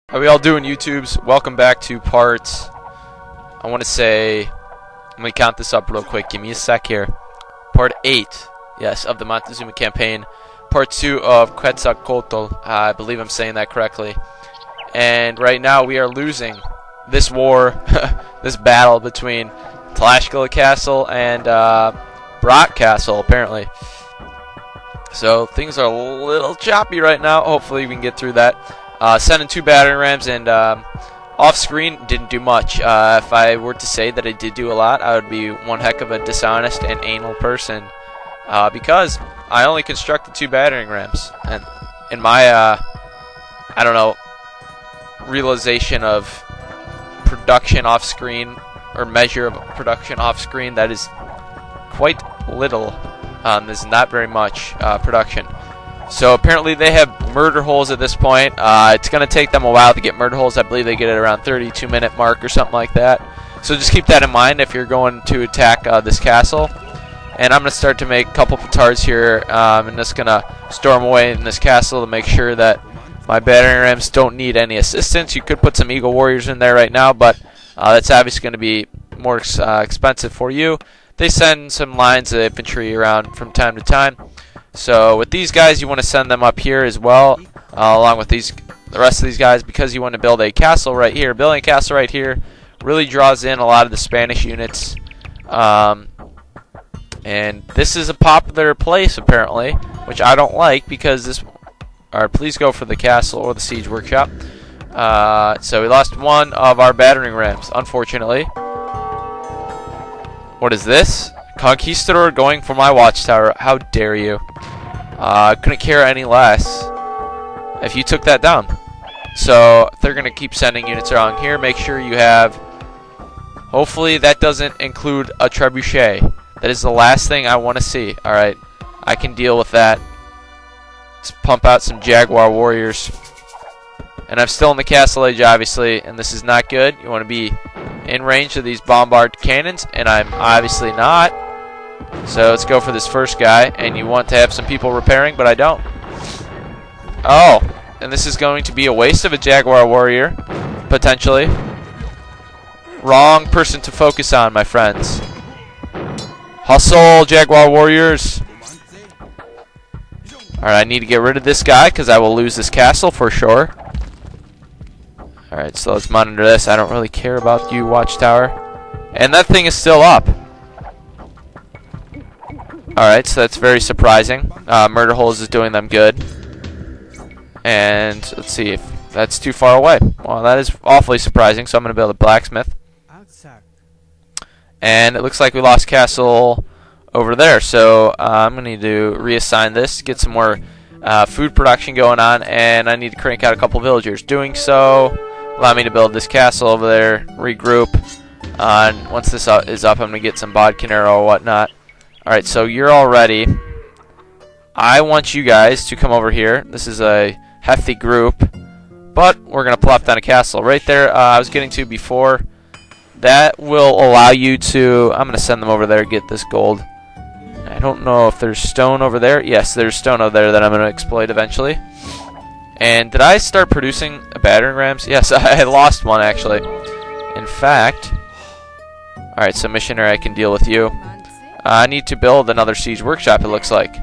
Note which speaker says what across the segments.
Speaker 1: How we all doing, YouTubes? Welcome back to part, I want to say, let me count this up real quick, give me a sec here. Part 8, yes, of the Montezuma campaign. Part 2 of Quetzalcoatl, I believe I'm saying that correctly. And right now we are losing this war, this battle between Tlaxcala Castle and Brock Castle, apparently. So things are a little choppy right now. Hopefully we can get through that. Sending 2 battering rams, and off-screen didn't do much. If I were to say that I did do a lot, I would be one heck of a dishonest and anal person, because I only constructed 2 battering rams, and in my I don't know, realization of production off-screen, or measure of production off-screen, that is quite little. There's not very much production. So apparently they have murder holes at this point. It's going to take them a while to get murder holes. I believe they get it around 32-minute mark or something like that. So just keep that in mind if you're going to attack this castle. And I'm going to start to make a couple petards here. I'm just going to storm away in this castle to make sure that my battering rams don't need any assistance. You could put some Eagle Warriors in there right now, but that's obviously going to be more expensive for you. They send some lines of infantry around from time to time. So with these guys, you want to send them up here as well, along with the rest of these guys, because you want to build a castle right here. Building a castle right here really draws in a lot of the Spanish units, and this is a popular place apparently, which I don't like, because this. Alright, please go for the castle or the siege workshop. So we lost one of our battering rams, unfortunately. What is this? Conquistador going for my watchtower. How dare you? I couldn't care any less if you took that down. So they're going to keep sending units around here. Make sure you have... Hopefully that doesn't include a trebuchet. That is the last thing I want to see. Alright, I can deal with that. Let's pump out some Jaguar Warriors. And I'm still in the Castle Age, obviously, and this is not good. You want to be in range of these bombard cannons, and I'm obviously not. So let's go for this first guy, and you want to have some people repairing, but I don't. Oh, and this is going to be a waste of a Jaguar Warrior, potentially. Wrong person to focus on, my friends. Hustle, Jaguar Warriors. Alright, I need to get rid of this guy, because I will lose this castle for sure. Alright, so let's monitor this. I don't really care about you, watchtower. And that thing is still up. Alright, so that's very surprising. Murder holes is doing them good. And let's see if that's too far away. Well, that is awfully surprising, so I'm going to build a blacksmith. And it looks like we lost castle over there, so I'm going to need to reassign this, get some more food production going on, and I need to crank out a couple villagers. Doing so, allow me to build this castle over there, regroup. And once this is up, I'm going to get some bodkin arrow or whatnot. Alright, so you're all ready. I want you guys to come over here. This is a hefty group, but we're going to plop down a castle. Right there, I was getting to before. That will allow you to... I'm going to send them over there to get this gold. I don't know if there's stone over there. Yes, there's stone over there that I'm going to exploit eventually. And did I start producing battering rams? Yes, I lost one actually. In fact... Alright, so missionary, I can deal with you. I need to build another siege workshop, it looks like.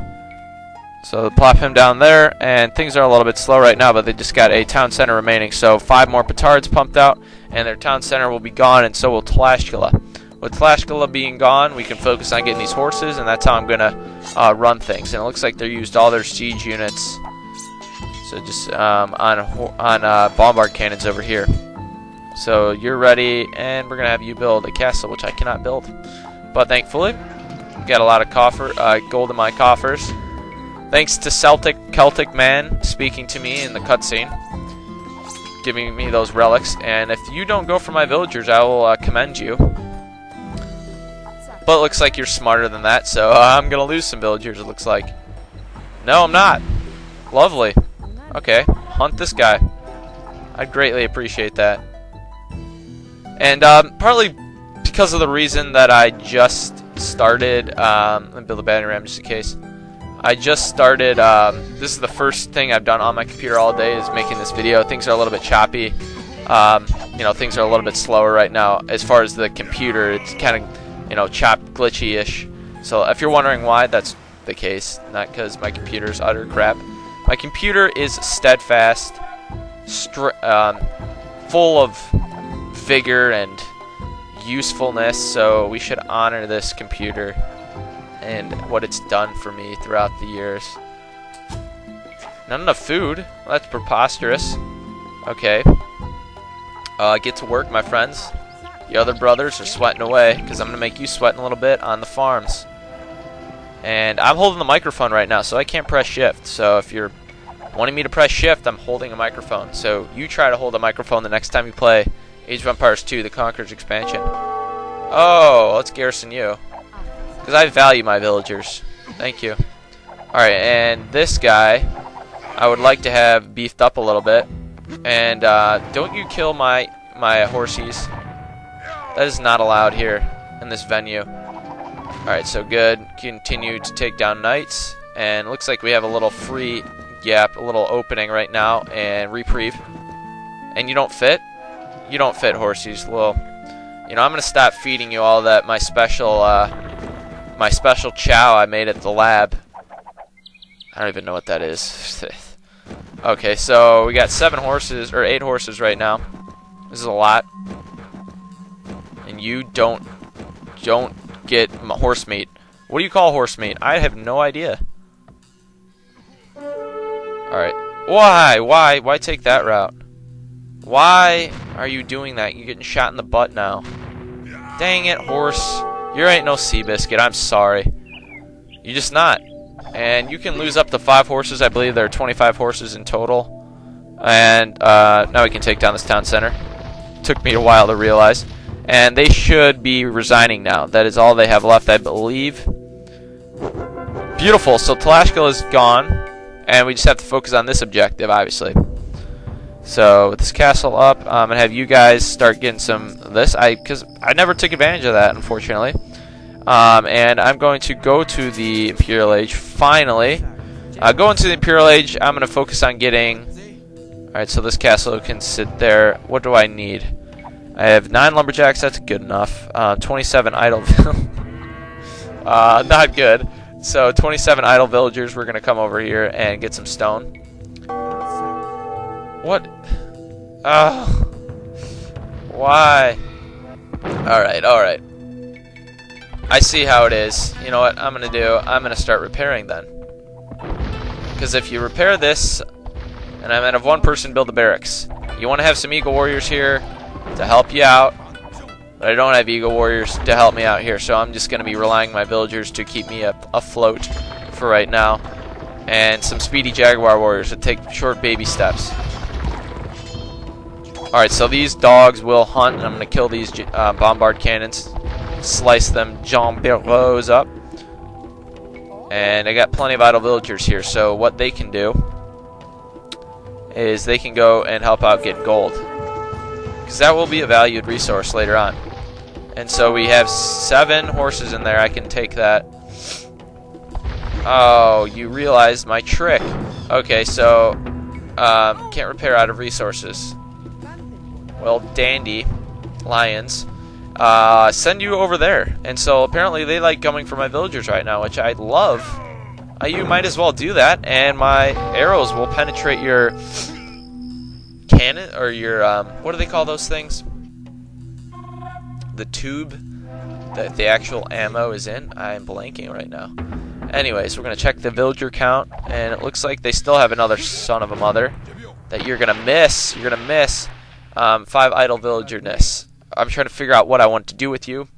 Speaker 1: So plop him down there, and things are a little bit slow right now, but they just got a town center remaining. So 5 more petards pumped out, and their town center will be gone, and so will Tlaxcala. With Tlaxcala being gone, we can focus on getting these horses, and that's how I'm going to run things. And it looks like they used all their siege units. So just on bombard cannons over here. So you're ready, and we're going to have you build a castle, which I cannot build. But thankfully, got a lot of gold in my coffers. Thanks to Celtic man speaking to me in the cutscene, giving me those relics. And if you don't go for my villagers, I will commend you. But it looks like you're smarter than that, so I'm going to lose some villagers, it looks like. No, I'm not. Lovely. Okay, hunt this guy. I'd greatly appreciate that. And partly because of the reason that I just started, let me build a battering ram just in case. I just started, this is the first thing I've done on my computer all day is making this video. Things are a little bit choppy. You know, things are a little bit slower right now. As far as the computer, it's kind of, you know, chopped, glitchy-ish. So if you're wondering why, that's the case. Not because my computer's utter crap. My computer is steadfast, full of vigor and usefulness, so we should honor this computer and what it's done for me throughout the years. Not enough food? Well, that's preposterous. Okay. Get to work, my friends. The other brothers are sweating away, because I'm going to make you sweat in a little bit on the farms. And I'm holding the microphone right now, so I can't press shift. So if you're wanting me to press shift, I'm holding a microphone. So you try to hold a microphone the next time you play Age of Empires 2, the Conquerors expansion. Oh, let's garrison you. Because I value my villagers. Thank you. Alright, and this guy, I would like to have beefed up a little bit. And don't you kill my horsies. That is not allowed here in this venue. Alright, so good. Continue to take down knights. And looks like we have a little free gap, a little opening right now, and reprieve. And you don't fit? You don't fit, horsies. Well, you know, I'm going to stop feeding you all that my special chow I made at the lab. I don't even know what that is. Okay, so we got 7 horses, or 8 horses right now. This is a lot. And you don't get horse meat. What do you call horse meat? I have no idea. Alright. Why take that route? Why are you doing that? You're getting shot in the butt now. Dang it, horse. You ain't no Seabiscuit. I'm sorry. You're just not. And you can lose up to 5 horses. I believe there are 25 horses in total. And now we can take down this town center. Took me a while to realize. And they should be resigning now. That is all they have left, I believe. Beautiful. So Tlaxcala is gone. And we just have to focus on this objective, obviously. So with this castle up, I'm going to have you guys start getting some of this. Because I never took advantage of that, unfortunately. And I'm going to go to the Imperial Age, finally. Going to the Imperial Age, I'm going to focus on getting... Alright, so this castle can sit there. What do I need? I have 9 lumberjacks, that's good enough. 27 idle... not good. So 27 idle villagers, we're going to come over here and get some stone. What? Oh. Why? Alright. I see how it is. You know what I'm going to do? I'm going to start repairing then. Because if you repair this, and I'm going to have one person build the barracks. You want to have some Eagle Warriors here to help you out. But I don't have Eagle Warriors to help me out here. So I'm just going to be relying on my villagers to keep me afloat for right now. And some speedy Jaguar Warriors to take short baby steps. Alright, so these dogs will hunt, and I'm going to kill these bombard cannons. Slice them jambos up. And I got plenty of idle villagers here, so what they can do is they can go and help out get gold. Because that will be a valued resource later on. And so we have 7 horses in there, I can take that. Oh, you realized my trick. Okay, so can't repair out of resources. Well, dandy, lions. Send you over there. And so apparently they like coming for my villagers right now, which I love. You might as well do that, and my arrows will penetrate your cannon, or your, what do they call those things? The tube that the actual ammo is in. I'm blanking right now. Anyways, we're going to check the villager count, and it looks like they still have another son of a mother that you're going to miss. You're going to miss 5 idle villagerness. I'm trying to figure out what I want to do with you.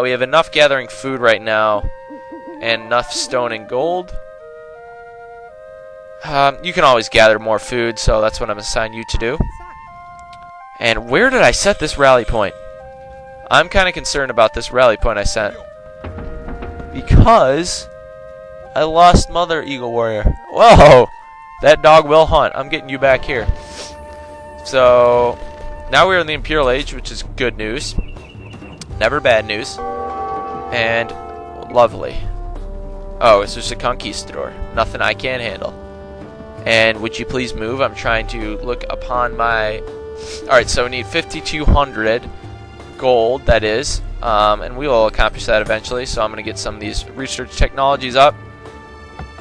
Speaker 1: We have enough gathering food right now, and enough stone and gold. You can always gather more food, so that's what I'm assigning you to do. And where did I set this rally point? I'm kind of concerned about this rally point I set. Because I lost Mother Eagle Warrior. Whoa! That dog will hunt. I'm getting you back here. So now we're in the Imperial Age, which is good news. Never bad news. And lovely. Oh, it's just a conquistador. Nothing I can't handle. And would you please move? I'm trying to look upon my... Alright, so we need 5,200 gold, that is. And we will accomplish that eventually. So I'm going to get some of these research technologies up.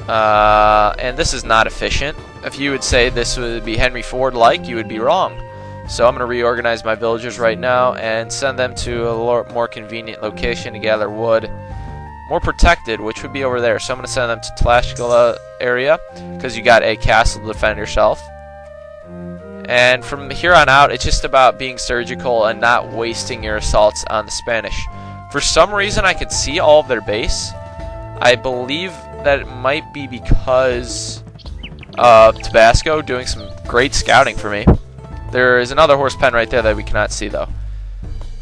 Speaker 1: And this is not efficient. If you would say this would be Henry Ford-like, you would be wrong. So I'm going to reorganize my villagers right now and send them to a more convenient location to gather wood. More protected, which would be over there. So I'm going to send them to Tlaxcala area because you got a castle to defend yourself. And from here on out, it's just about being surgical and not wasting your assaults on the Spanish. For some reason, I could see all of their base. I believe that it might be because of Tabasco doing some great scouting for me. There is another horse pen right there that we cannot see, though.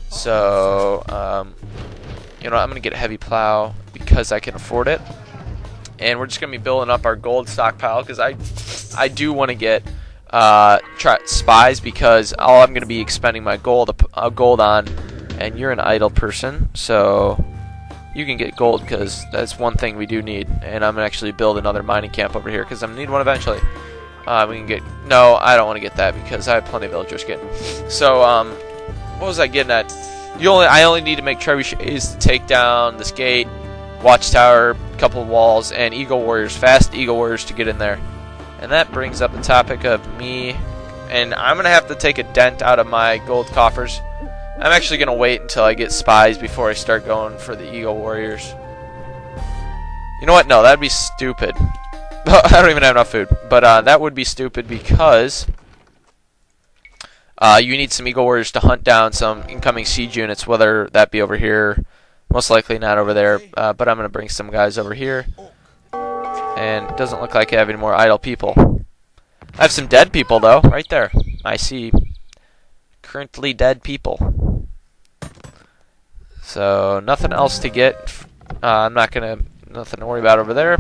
Speaker 1: So, you know, I'm going to get a heavy plow because I can afford it. And we're just going to be building up our gold stockpile because I do want to get spies because all I'm going to be expending my gold on. And you're an idle person, so you can get gold because that's one thing we do need. And I'm going to actually build another mining camp over here because I'm going to need one eventually. We can get... No, I don't want to get that because I have plenty of villagers getting. So, what was I getting at? I only need to make trebuchets to take down this gate, watchtower, couple of walls, and Eagle Warriors, fast Eagle Warriors to get in there. And that brings up the topic of me, and I'm going to have to take a dent out of my gold coffers. I'm actually going to wait until I get spies before I start going for the Eagle Warriors. You know what? No, that'd be stupid. I don't even have enough food. But that would be stupid because you need some Eagle Warriors to hunt down some incoming siege units, whether that be over here. Most likely not over there. But I'm going to bring some guys over here. And it doesn't look like I have any more idle people. I have some dead people, though, right there. I see currently dead people. So, nothing else to get. Nothing to worry about over there.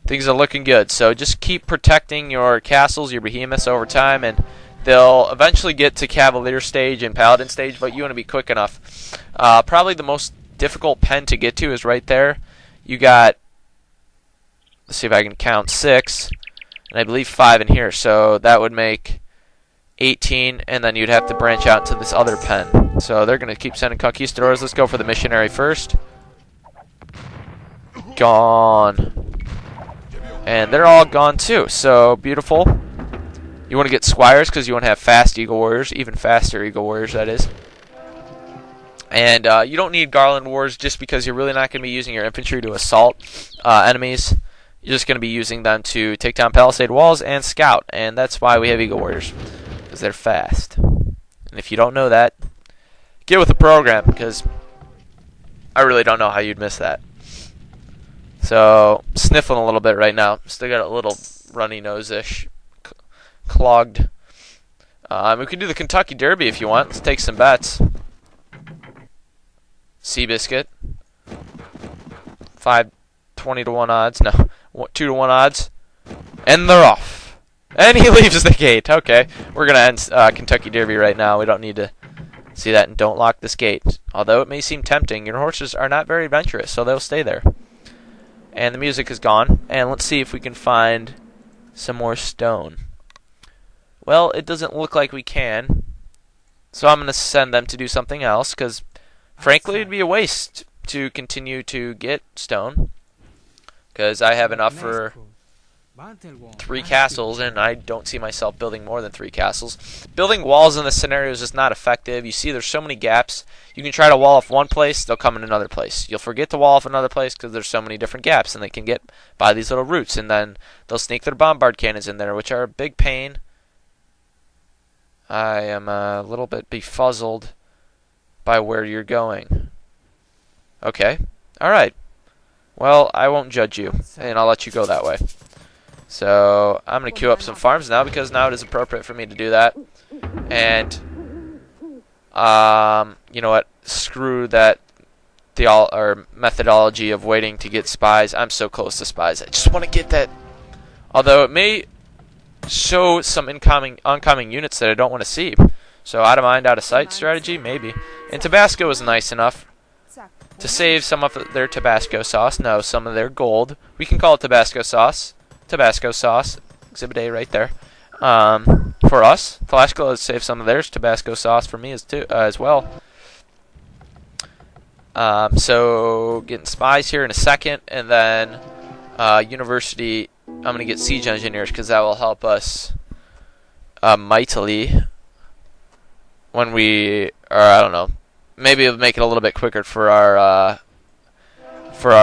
Speaker 1: Things are looking good. So just keep protecting your castles, your behemoths over time, and they'll eventually get to Cavalier stage and Paladin stage, but you want to be quick enough. Probably the most difficult pen to get to is right there. You got, let's see if I can count, 6, and I believe 5 in here, so that would make 18, and then you'd have to branch out to this other pen. So they're going to keep sending conquistadors. Let's go for the missionary first. Gone. And they're all gone too, so beautiful. You want to get squires because you want to have fast Eagle Warriors, even faster Eagle Warriors, that is. And you don't need Garland Wars just because you're really not going to be using your infantry to assault enemies. You're just going to be using them to take down palisade walls and scout, and that's why we have Eagle Warriors, because they're fast. And if you don't know that, get with the program, because I really don't know how you'd miss that. So, sniffling a little bit right now. Still got a little runny nose-ish. Clogged. We can do the Kentucky Derby if you want. Let's take some bets. Seabiscuit. 20 to 1 odds. No, 2 to 1 odds. And they're off. And he leaves the gate. Okay, we're going to end Kentucky Derby right now. We don't need to see that. And don't lock this gate. Although it may seem tempting, your horses are not very adventurous, so they'll stay there. And the music is gone. And let's see if we can find some more stone. Well, it doesn't look like we can. So I'm going to send them to do something else, because frankly, it'd be a waste to continue to get stone. Because I have enough for 3 castles, and I don't see myself building more than 3 castles. Building walls in this scenario is just not effective. You see there's so many gaps. You can try to wall off one place, they'll come in another place. You'll forget to wall off another place because there's so many different gaps, and they can get by these little routes, and then they'll sneak their bombard cannons in there, which are a big pain. I am a little bit befuzzled by where you're going. Okay. Alright. Well, I won't judge you, and I'll let you go that way. So, I'm going to queue up some farms now, because now it is appropriate for me to do that. And, you know what? Screw that methodology of waiting to get spies. I'm so close to spies. I just want to get that. Although it may show some oncoming units that I don't want to see. So, out of mind, out of sight strategy, maybe. And Tabasco is nice enough to save some of their Tabasco sauce. No, some of their gold. We can call it Tabasco sauce. Tabasco sauce. Exhibit A right there. For us, Tlaxcala has saved some of theirs. Tabasco sauce for me as well. So getting spies here in a second, and then university. I'm gonna get siege engineers because that will help us mightily when we, or I don't know, maybe it'll make it a little bit quicker for our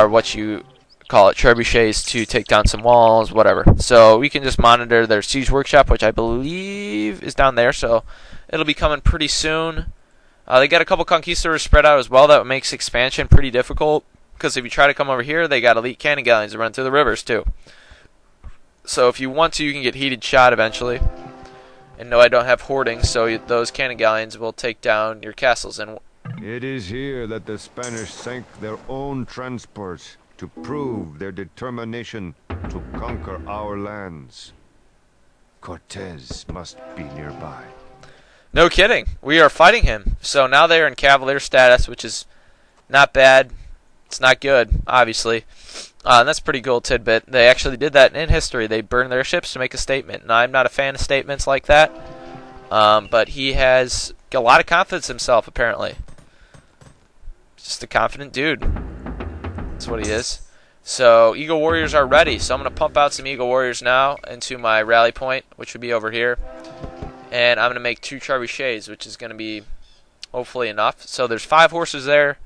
Speaker 1: what you call it, trebuchets, to take down some walls, whatever. So we can just monitor their siege workshop, which I believe is down there. So it'll be coming pretty soon. They got a couple conquistadors spread out as well. That makes expansion pretty difficult because if you try to come over here, they got elite cannon galleons that run through the rivers too. So if you want to, you can get heated shot eventually. And no, I don't have hoarding, so those cannon galleons will take down your castles. And
Speaker 2: it is here that the Spanish sank their own transports to prove their determination to conquer our lands. Cortez must be nearby.
Speaker 1: No kidding. We are fighting him. So now they are in cavalier status, which is not bad. It's not good, obviously. And that's a pretty cool tidbit. They actually did that in history. They burned their ships to make a statement. And I'm not a fan of statements like that. But he has a lot of confidence in himself, apparently. Just a confident dude. That's what he is. So Eagle Warriors are ready. So I'm going to pump out some Eagle Warriors now into my rally point, which would be over here. And I'm going to make 2 trebuchets, which is going to be hopefully enough. So there's 5 horses there,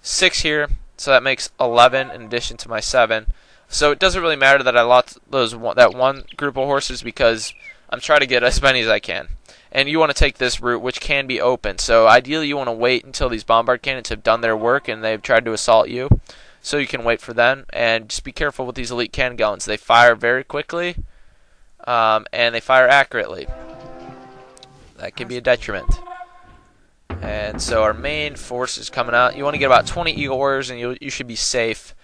Speaker 1: 6 here. So that makes 11 in addition to my 7. So it doesn't really matter that I lost that one group of horses because I'm trying to get as many as I can. And you want to take this route, which can be open. So ideally you want to wait until these bombard cannons have done their work and they've tried to assault you. So you can wait for them. And just be careful with these elite cannon galleons. They fire very quickly and they fire accurately. That can be a detriment. And so our main force is coming out. You want to get about 20 Eagle Warriors, and you should be safe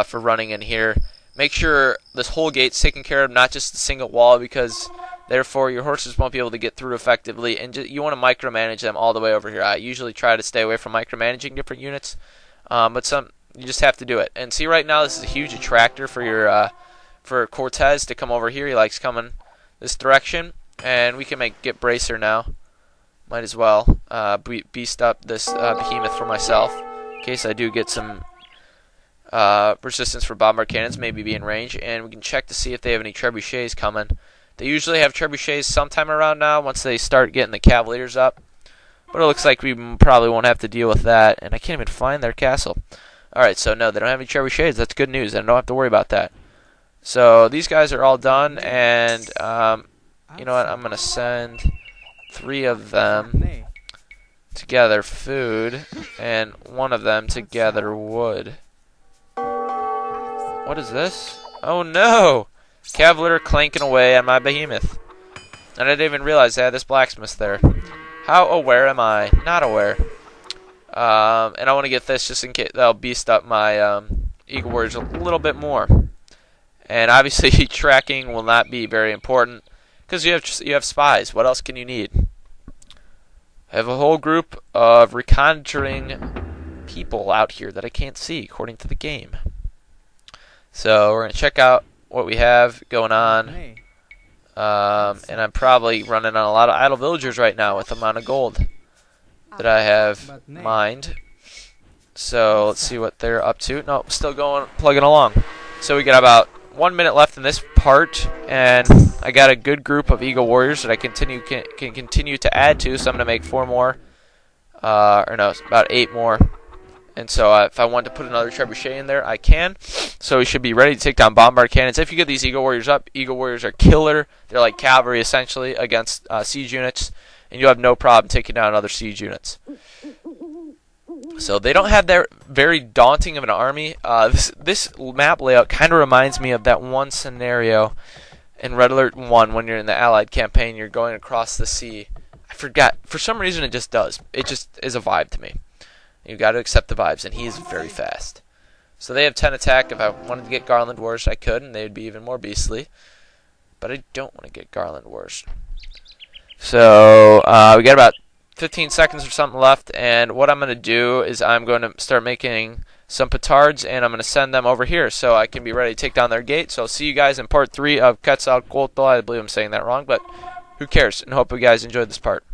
Speaker 1: for running in here. Make sure this whole gate's taken care of, not just the single wall, because therefore your horses won't be able to get through effectively. And you want to micromanage them all the way over here. I usually try to stay away from micromanaging different units, but you just have to do it. And see, right now this is a huge attractor for your for Cortez to come over here. He likes coming this direction. And we can get Bracer now. Might as well beast up this Behemoth for myself in case I do get some resistance for bombard cannons, maybe be in range. And we can check to see if they have any trebuchets coming. They usually have trebuchets sometime around now once they start getting the cavaliers up. But it looks like we probably won't have to deal with that. And I can't even find their castle. Alright, so no, they don't have any trebuchets. That's good news. I don't have to worry about that. So these guys are all done, and you know what? I'm going to send 3 of them to gather food and 1 of them to gather wood. What is this? Oh no! Cavalier clanking away on my Behemoth. And I didn't even realize I had this blacksmith there. How aware am I? Not aware. And I want to get this just in case that'll beast up my Eagle Warriors a little bit more. And obviously tracking will not be very important. Because you have spies. What else can you need? I have a whole group of reconnoitering people out here that I can't see according to the game. So we're going to check out what we have going on. And I'm probably running on a lot of idle villagers right now with the amount of gold that I have mined. So let's see what they're up to. No, still plugging along. So we got about 1 minute left in this part, and I got a good group of Eagle Warriors that I can continue to add to. So I'm gonna make 4 more, or no, about 8 more. And so if I want to put another trebuchet in there, I can. So we should be ready to take down bombard cannons. If you get these Eagle Warriors up, Eagle Warriors are killer. They're like cavalry essentially against siege units, and you have no problem taking down other siege units. So they don't have that very daunting of an army. This map layout kind of reminds me of that one scenario in Red Alert 1 when you're in the Allied campaign, you're going across the sea. I forgot. For some reason it just does. It just is a vibe to me. You got to accept the vibes, and he's very fast. So they have 10 attack. If I wanted to get Garland Wars, I could, and they would be even more beastly. But I don't want to get Garland Wars. So we got about 15 seconds or something left, and what I'm going to do is I'm going to start making some petards, and I'm going to send them over here so I can be ready to take down their gate. So I'll see you guys in part 3 of Quetzalcoatl. I believe I'm saying that wrong, but who cares, and hope you guys enjoyed this part.